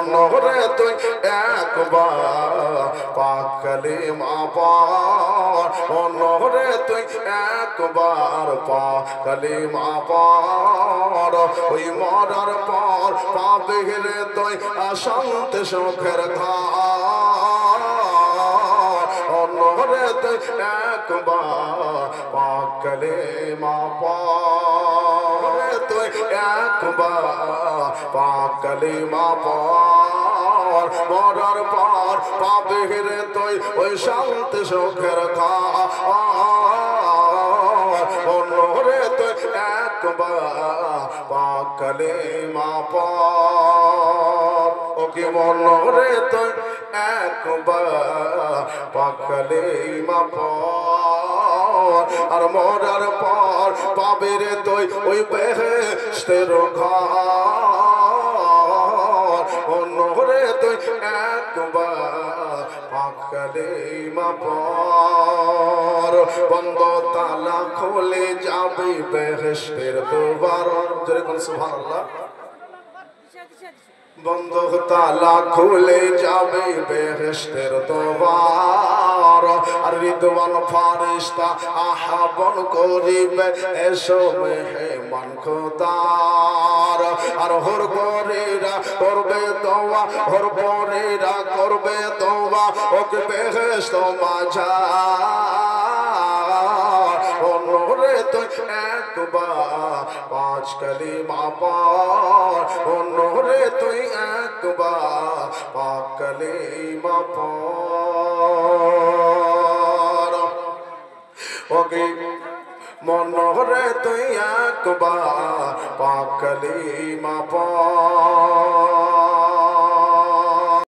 মনরে তুই একবার পাক কালিমা পড় মনরে তুই একবার পাক কালিমা পড় ওই মরার পর পাবে রে তুই শান্তি সুখের ঘর মনরে তুই একবার পাক কালিমা পড় তুই একবার পাক কালিমা পড় মরার পর পাবে রে তুই ওই শান্তি সুখের ঘর মনরে তুই একবার পাক কালিমা পড় ও কি মনরে তুই একবার পাক কালিমা পড় আর মরার পর পাবে রে তুই ওই বেহেশতের ঘর মনরে তুই একবার পাক কালিমা পড় বন্ধ তালা খুলে যাবে বেহেশতের দুয়ার জোরে বল সুবহানাল্লাহ বন্ধ তালা খুলে যাবে বেহেশতের দুয়ার আর রিদওয়ান ফারিস্তা আহ্বান করিবে এসো মেহমান খোদার আর হর পরেরা করবে দোয়া হর পরেরা করবে দোয়া ওকে বেহেশত মাঝার মনরে তুই একবার পাঁচ কালিমা পড় মনরে তুই একবার পাক কালিমা পড় ওকে মনরে তুই একবার পাক কালিমা পড়